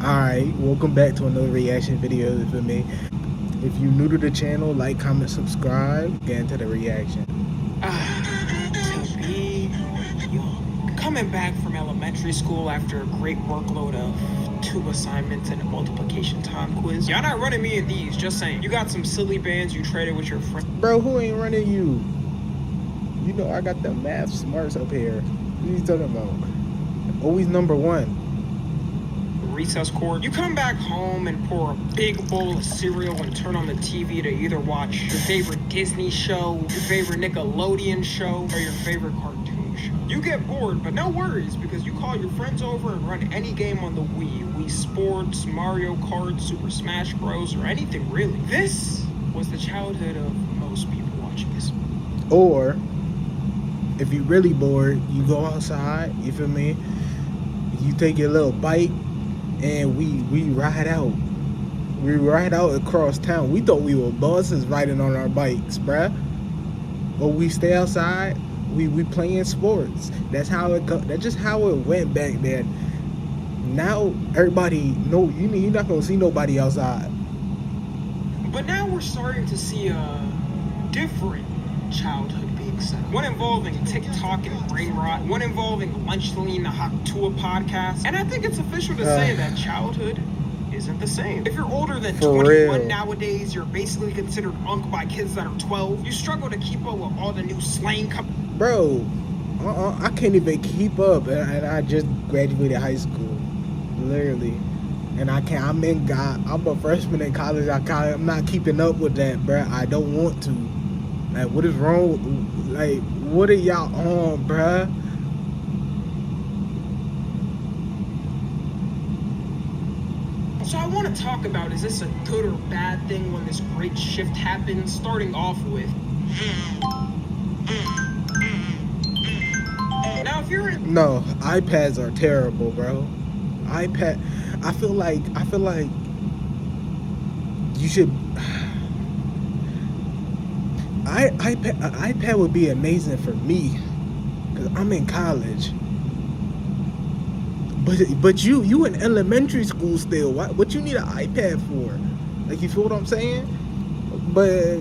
Alright, welcome back to another reaction video for me. If you're new to the channel, like, comment, subscribe. Get into the reaction. To be young. Coming back from elementary school after a great workload of 2 assignments and a multiplication time quiz. Y'all not running me in these, just saying. You got some silly bands you traded with your friend. Bro, who ain't running you? You know I got the math smarts up here. What are you talking about? Always number one. Recess court. You come back home and pour a big bowl of cereal and turn on the TV to either watch your favorite Disney show, your favorite Nickelodeon show, or your favorite cartoon show. You get bored, but no worries, because you call your friends over and run any game on the Wii Sports, Mario Kart, Super Smash Bros, or anything really. This was the childhood of most people watching this. Or, if you're really bored, you go outside, you feel me? You take your little bike, and we ride out. We ride out across town. We thought we were bosses riding on our bikes, bruh. But we stay outside. We playing sports. That's how it go. That's just how it went back then. Now everybody know you're not gonna see nobody outside. But now we're starting to see a different childhood being set up. One involving TikTok and brain rot. One involving lunch lean, the Hot Tua podcast. And I think it's official to say that childhood isn't the same. If you're older than 21 nowadays, you're basically considered unk by kids that are 12. You struggle to keep up with all the new slang. Bro, I can't even keep up, and I just graduated high school, literally. And I can't. I'm a freshman in college. I'm not keeping up with that, bro. I don't want to. Like, what is wrong? Like, what are y'all on, bruh? So I want to talk about, is this a good or bad thing when this great shift happens? Starting off with, now if you're in... No, iPads are terrible, bro. I feel like you should... iPad would be amazing for me, because I'm in college. But you in elementary school still. What you need an iPad for? Like, you feel what I'm saying? But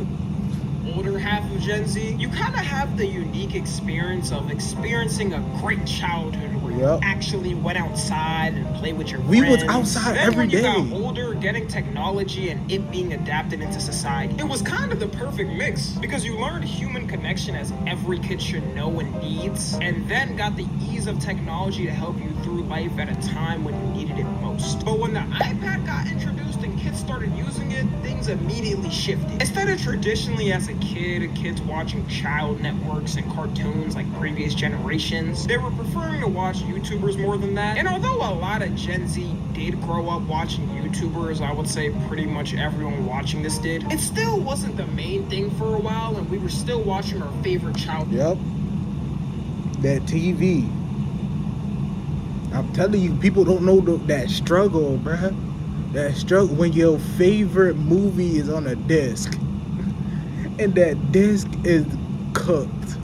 older half of Gen Z, you kind of have the unique experience of experiencing a great childhood where you actually went outside and played with your friends. We was outside every day. When you got older, getting technology and it being adapted into society, it was kind of the perfect mix, because you learned human connection as every kid should know and needs, and then got the ease of technology to help you through life at a time when you needed it most. But when the iPad got introduced and kids started using it, things immediately shifted. Instead of traditionally as a kids watching child networks and cartoons like previous generations, they were preferring to watch YouTubers more than that. And although a lot of Gen Z did grow up watching YouTubers, I would say pretty much everyone watching this did, it still wasn't the main thing for a while, and we were still watching our favorite child. Yep. That TV. I'm telling you, people don't know that struggle, bruh. That struggle when your favorite movie is on a disc and that disc is cooked.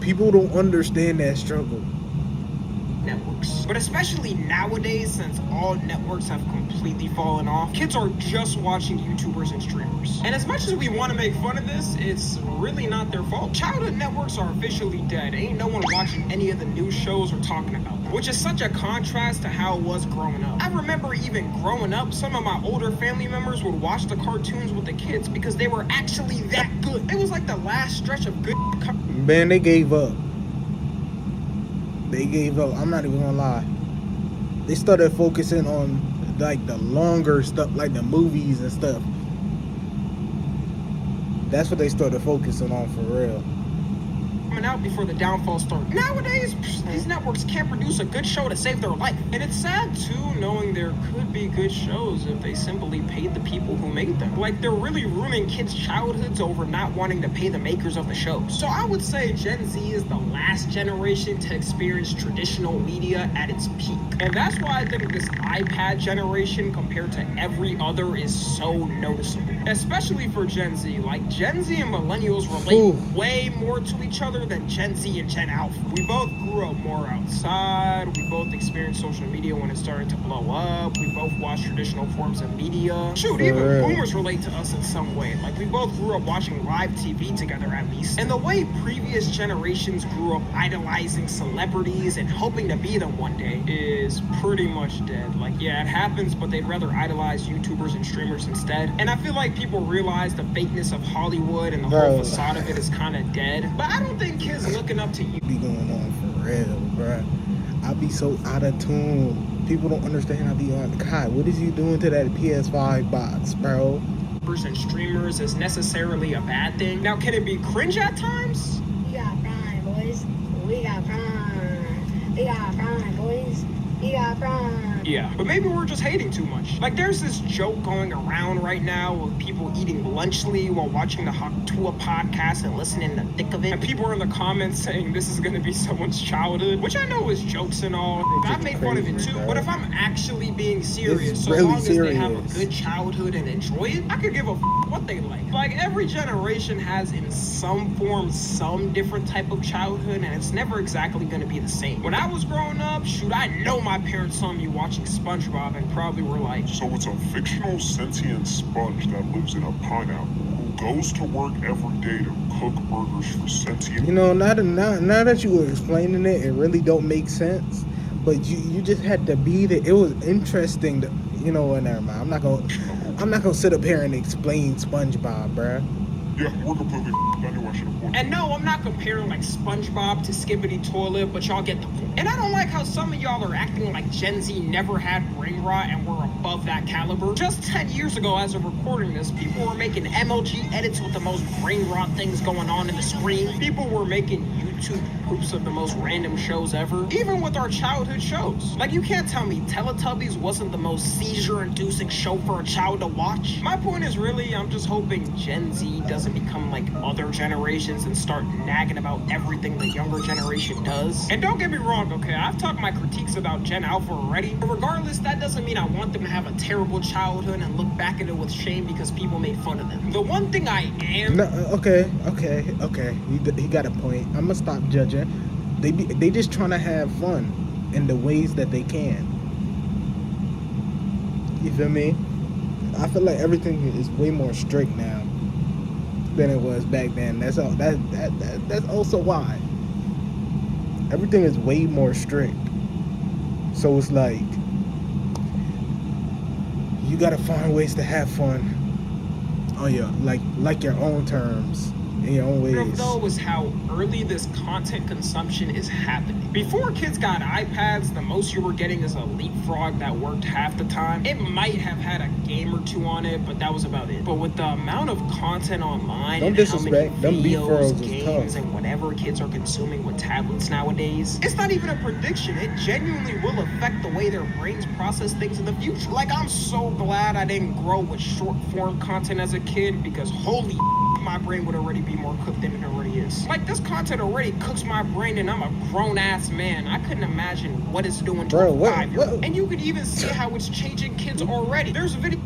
People don't understand that struggle. Networks. But especially nowadays, since all networks have completely fallen off, kids are just watching YouTubers and streamers. And as much as we want to make fun of this, it's really not their fault. Childhood networks are officially dead. Ain't no one watching any of the new shows or talking about them, which is such a contrast to how it was growing up. I remember even growing up, some of my older family members would watch the cartoons with the kids because they were actually that good. It was like the last stretch of good. Man, they gave up. They gave up. I'm not even gonna lie. They started focusing on like the longer stuff, like the movies and stuff. That's what they started focusing on for real. Out before the downfall started. Nowadays, these networks can't produce a good show to save their life. And it's sad too, knowing there could be good shows if they simply paid the people who made them. Like, they're really ruining kids' childhoods over not wanting to pay the makers of the shows. So I would say Gen Z is the last generation to experience traditional media at its peak. And that's why I think this iPad generation compared to every other is so noticeable. especially for Gen Z. Like, Gen Z and millennials relate way more to each other than Gen Z and Gen Alpha. We both grew up more outside. We both experienced social media when it started to blow up. We both watched traditional forms of media. Shoot, even boomers relate to us in some way. Like, we both grew up watching live TV together at least. And the way previous generations grew up idolizing celebrities and hoping to be them one day is pretty much dead. Like, yeah, it happens, but they'd rather idolize YouTubers and streamers instead. And I feel like people realize the fakeness of Hollywood and the whole facade of it is kind of dead. But I don't think kids looking up to you be going on for real, bruh. I be so out of tune. People don't understand I be on. God, what is you doing to that PS5 box, bro? And streamers is necessarily a bad thing. Now, can it be cringe at times? We got prime, boys. We got prime. We got prime, boys. We got prime. Yeah, but maybe we're just hating too much. Like, there's this joke going around right now of people eating lunchly while watching the Haktua podcast and listening to Thick of It. And people are in the comments saying this is gonna be someone's childhood, which I know is jokes and all. I've made fun of it too, but if I'm actually being serious, so long as they have a good childhood and enjoy it, I could give a what they like. Like, every generation has in some form some different type of childhood, and it's never exactly gonna be the same. When I was growing up, shoot, I know my parents saw me watching SpongeBob and probably were like, so it's a fictional sentient sponge that lives in a pineapple who goes to work every day to cook burgers for sentient... You know, now that you were explaining it, it really don't make sense. But you just had to be there. It was interesting to, you know what, never mind. I'm not gonna sit up here and explain SpongeBob, bruh. Yeah, we're completely anyway, I should have. And no, I'm not comparing like SpongeBob to Skibbity Toilet, but y'all get the point. And I don't like how some of y'all are acting like Gen Z never had brain rot and we're above that caliber. Just 10 years ago, as of recording this, people were making MLG edits with the most brain rot things going on in the screen. People were making YouTube proofs of the most random shows ever, even with our childhood shows. Like, you can't tell me Teletubbies wasn't the most seizure-inducing show for a child to watch. My point is really, I'm just hoping Gen Z doesn't become like other generations and start nagging about everything the younger generation does. And don't get me wrong, okay, I've talked my critiques about Gen Alpha already, but regardless, that doesn't mean I want them to have a terrible childhood and look back at it with shame because people made fun of them. The one thing I am... No, okay. He got a point. I'm gonna stop judging. They just trying to have fun in the ways that they can. You feel me? I feel like everything is way more strict now than it was back then. That's all. That's also why everything is way more strict. So it's like you gotta find ways to have fun on your like your own terms. In your own ways. Though is how early this content consumption is happening. Before kids got iPads, the most you were getting is a leapfrog that worked half the time. It might have had a game or two on it, but that was about it. But with the amount of content online and how many videos, games, and whatever kids are consuming with tablets nowadays, it's not even a prediction. It genuinely will affect the way their brains process things in the future. Like, I'm so glad I didn't grow with short form content as a kid, because holy my brain would already be more cooked than it already is. Like, this content already cooks my brain and I'm a grown-ass man. I couldn't imagine what it's doing to a 5-year-old. And you could even see how it's changing kids already. There's a video...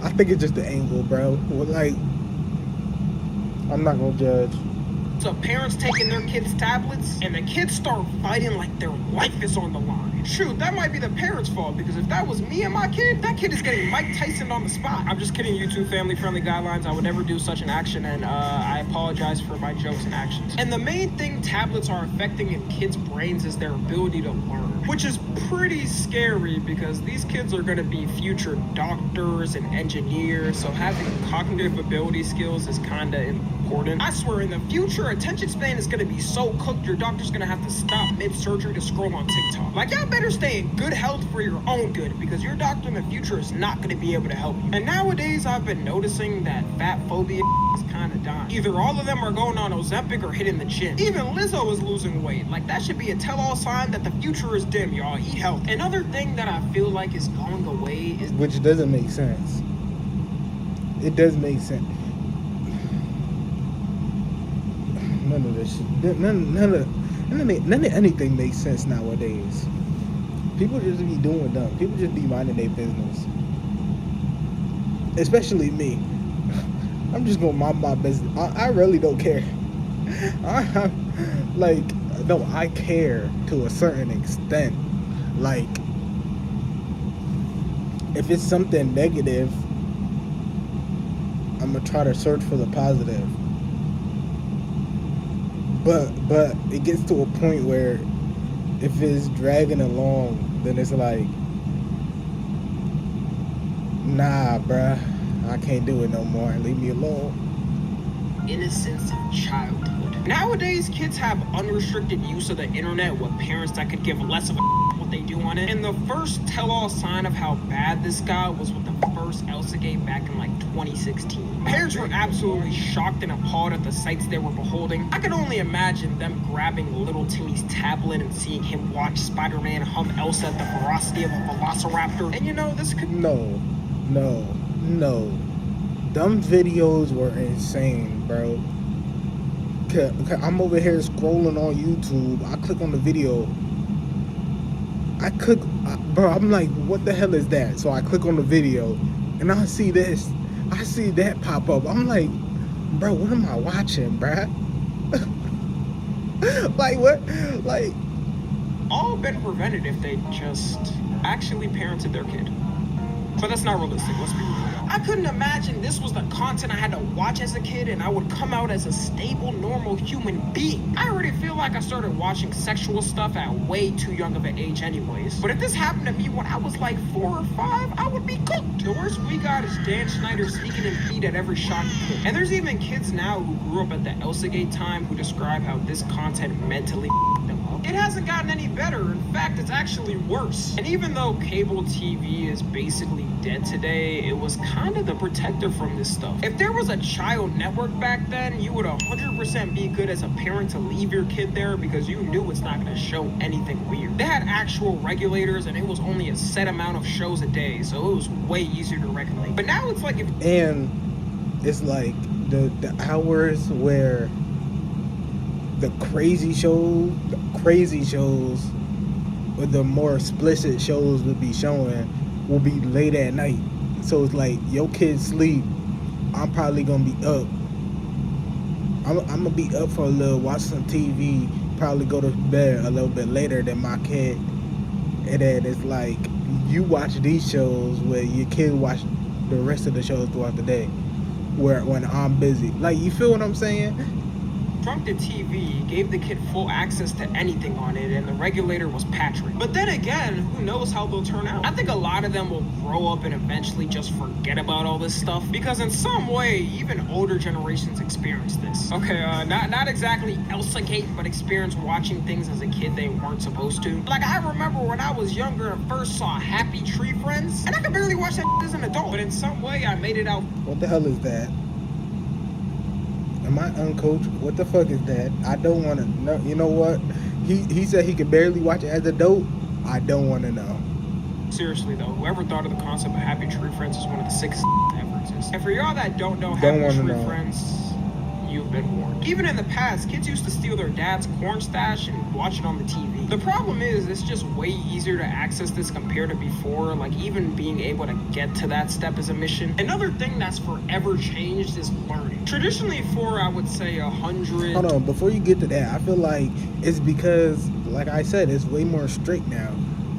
I think it's just the angle, bro. Like, I'm not gonna judge. So parents taking their kids' tablets and the kids start fighting like their life is on the line. Shoot, that might be the parents' fault, because if that was me and my kid, that kid is getting Mike Tyson on the spot. I'm just kidding, YouTube family-friendly guidelines. I would never do such an action, and I apologize for my jokes and actions. And the main thing tablets are affecting in kids' brains is their ability to learn, which is pretty scary because these kids are going to be future doctors and engineers, so having cognitive ability skills is kind of important. I swear, in the future, attention span is going to be so cooked, your doctor's going to have to stop mid-surgery to scroll on TikTok. Like, y'all better stay in good health for your own good, because your doctor in the future is not going to be able to help you. And nowadays, I've been noticing that fat phobia is kind of dying. Either all of them are going on Ozempic or hitting the gym. Even Lizzo is losing weight. Like, that should be a tell-all sign that the future is dim, y'all. Eat healthy. Another thing that I feel like is going away is... Which doesn't make sense. It does make sense. None of this shit. None of anything makes sense nowadays. People just be doing dumb. People just be minding their business. Especially me. I'm just gonna mind my business. I really don't care. Like, no, I care to a certain extent. Like, if it's something negative, I'm gonna try to search for the positive. But it gets to a point where if it's dragging along, then it's like, nah, bruh, I can't do it no more. Leave me alone. Innocence of childhood. Nowadays, kids have unrestricted use of the internet with parents that could give less of a what they do on it. And the first tell-all sign of how bad this got was with the first Elsa game back in like 2016. Parents were absolutely shocked and appalled at the sights they were beholding. I could only imagine them grabbing little Timmy's tablet and seeing him watch Spider-Man hum Elsa at the ferocity of a velociraptor. And you know, this could... No. Dumb videos were insane, bro. I'm over here scrolling on YouTube. I click on the video. Bro, I'm like, what the hell is that? So I click on the video, and I see this. I see that pop up. I'm like, bro, what am I watching, bruh? Like, what? Like, all been prevented if they just actually parented their kid. But that's not realistic, let's be real. I couldn't imagine this was the content I had to watch as a kid and I would come out as a stable, normal human being. I already feel like I started watching sexual stuff at way too young of an age anyways. But if this happened to me when I was like 4 or 5, I would be cooked. The worst we got is Dan Schneider sneaking in feet at every shot he could. And there's even kids now who grew up at the Elsagate time who describe how this content mentally them up. It hasn't gotten any better. In fact, it's actually worse. And even though cable TV is basically dead today, it was kind of the protector from this stuff. If there was a child network back then, you would 100% be good as a parent to leave your kid there because you knew it's not going to show anything weird. They had actual regulators and it was only a set amount of shows a day, so it was way easier to regulate. But now it's like if... And it's like the hours where the crazy shows or the more explicit shows would be showing will be late at night. So it's like your kids sleep, I'm probably gonna be up. I'm gonna be up for a little, watch some TV, probably go to bed a little bit later than my kid. And then it's like you watch these shows where your kid watch the rest of the shows throughout the day, when I'm busy. Like, you feel what I'm saying? Shrunk the TV, gave the kid full access to anything on it, and the regulator was Patrick. But then again, who knows how they'll turn out? I think a lot of them will grow up and eventually just forget about all this stuff, because in some way, even older generations experience this. Okay, not exactly Elsagate, but experience watching things as a kid they weren't supposed to. Like, I remember when I was younger and first saw Happy Tree Friends, and I could barely watch that as an adult, but in some way, I made it out. What the hell is that? Am I uncoached? What the fuck is that? I don't want to know. You know what? He said he could barely watch it as an adult. I don't want to know. Seriously though, whoever thought of the concept of Happy Tree Friends is one of the sickest ever exist. And for y'all that don't know Happy Tree Friends, you've been warned. Even in the past, kids used to steal their dad's corn stash and watch it on the TV. The problem is, it's just way easier to access this compared to before. Like, even being able to get to that step is a mission. Another thing that's forever changed is learning. Traditionally, for I would say 100. Hold on, before you get to that, I feel like it's because, like I said, it's way more strict now.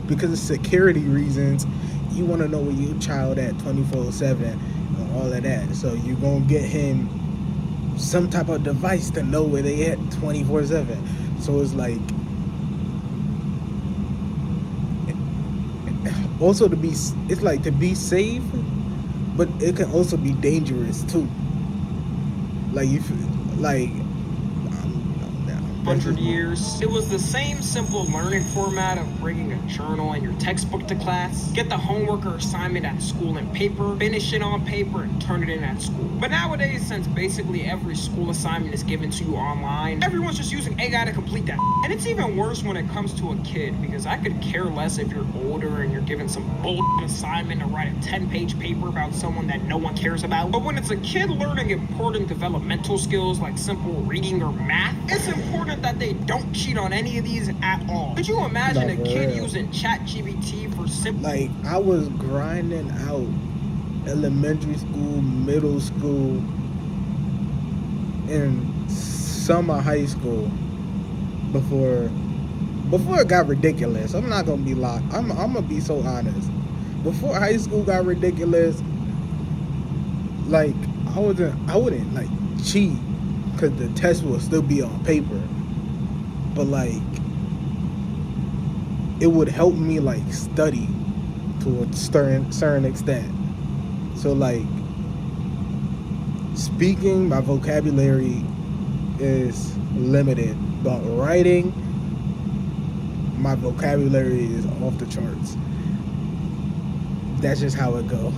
Because of security reasons, you want to know where your child at 24/7 and all of that. So you're gonna get him some type of device to know where they at 24/7. So it's like, also to be safe, but it can also be dangerous too. Like, you like 100 years. It was the same simple learning format of bringing a journal and your textbook to class, get the homework or assignment at school in paper, finish it on paper, and turn it in at school. But nowadays, since basically every school assignment is given to you online, everyone's just using AI to complete that. And it's even worse when it comes to a kid, because I could care less if you're older and you're given some bullshit assignment to write a 10-page paper about someone that no one cares about. But when it's a kid learning important developmental skills like simple reading or math, it's important bet that they don't cheat on any of these at all. Could you imagine No, a for kid real. using ChatGPT for simple? Like, I was grinding out elementary school, middle school, and summer high school before it got ridiculous. I'm not gonna be lied. I'm gonna be so honest. Before high school got ridiculous, like I wouldn't like cheat because the test will still be on paper, but like it would help me like study to a certain extent. So like speaking, my vocabulary is limited, but writing, my vocabulary is off the charts. That's just how it go.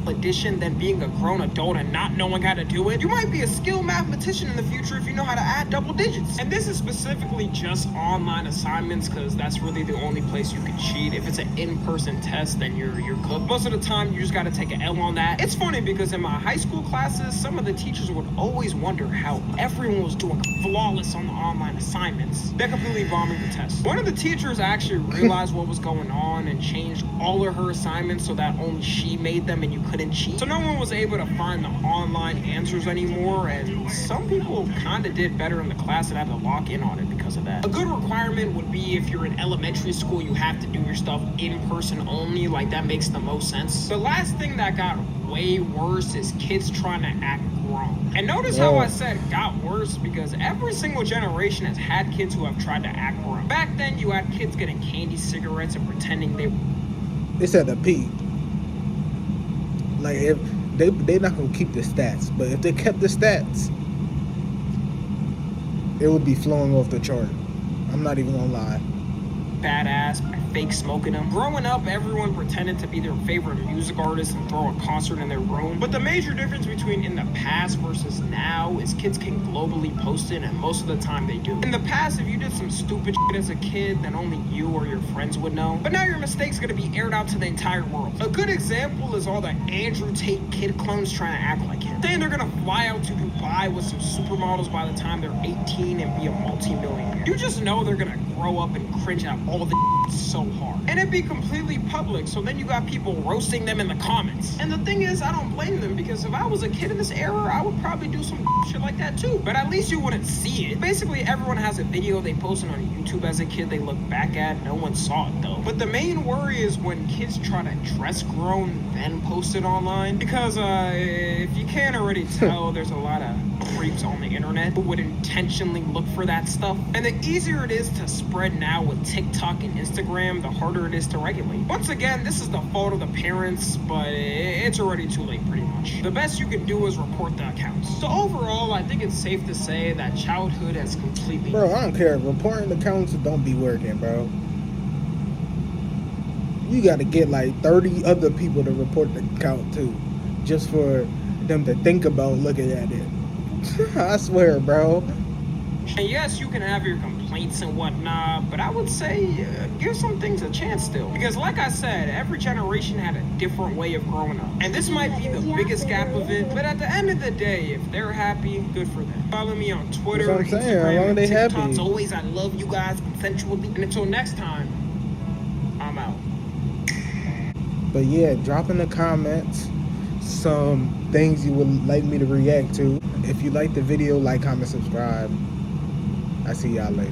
Addition than being a grown adult and not knowing how to do it. You might be a skilled mathematician in the future if you know how to add double digits. And this is specifically just online assignments because that's really the only place you can cheat. If it's an in-person test, then you're cooked. Most of the time, you just got to take an L on that. It's funny because in my high school classes, some of the teachers would always wonder how everyone was doing flawless on the online assignments. They're completely bombing the test. One of the teachers actually realized what was going on and changed all of her assignments so that only she made them and you couldn't cheat. So no one was able to find the online answers anymore, and some people kind of did better in the class and had to lock in on it because of that. A good requirement would be if you're in elementary school, you have to do your stuff in person only. Like, that makes the most sense. The last thing that got way worse is kids trying to act grown. And notice how I said got worse, because every single generation has had kids who have tried to act grown. Back then, you had kids getting candy cigarettes and pretending It's at the peak. Like, if they not gonna keep the stats, but if they kept the stats, it would be flowing off the chart. I'm not even gonna lie. badass by fake smoking them. Growing up, everyone pretended to be their favorite music artist and throw a concert in their room. But the major difference between in the past versus now is kids can globally post it, and most of the time they do. In the past, if you did some stupid shit as a kid, then only you or your friends would know. But now your mistake's gonna be aired out to the entire world. A good example is all the Andrew Tate kid clones trying to act like him, saying they're gonna fly out to Dubai with some supermodels by the time they're 18 and be a multi-millionaire. You just know they're gonna grow up and cringe at all the so hard. And it'd be completely public, so then you got people roasting them in the comments. And the thing is, I don't blame them, because if I was a kid in this era, I would probably do some shit like that too. But at least you wouldn't see it. Basically, everyone has a video they posted on YouTube as a kid they look back at. No one saw it though. But the main worry is when kids try to dress grown, then post it online. Because if you can't already tell, there's a lot of creeps on the internet who would intentionally look for that stuff. And the easier it is to spread now with TikTok and Instagram, the harder it is to regulate. Once again, this is the fault of the parents, but it's already too late pretty much. The best you can do is report the accounts. So overall, I think it's safe to say that childhood has completely... Bro, I don't care. Reporting accounts don't be working, bro. You gotta get like 30 other people to report the account too, just for them to think about looking at it. I swear, bro. And yes, you can have your complaints and whatnot, but I would say give some things a chance still. Because like I said, every generation had a different way of growing up. And this might be the biggest gap of it, but at the end of the day, if they're happy, good for them. Follow me on Twitter, That's what I'm saying. How long Instagram, and they TikTok. happy? As always, I love you guys consensually. And until next time, I'm out. But yeah, drop in the comments some things you would like me to react to. If you like the video, like, comment, subscribe. I see y'all later.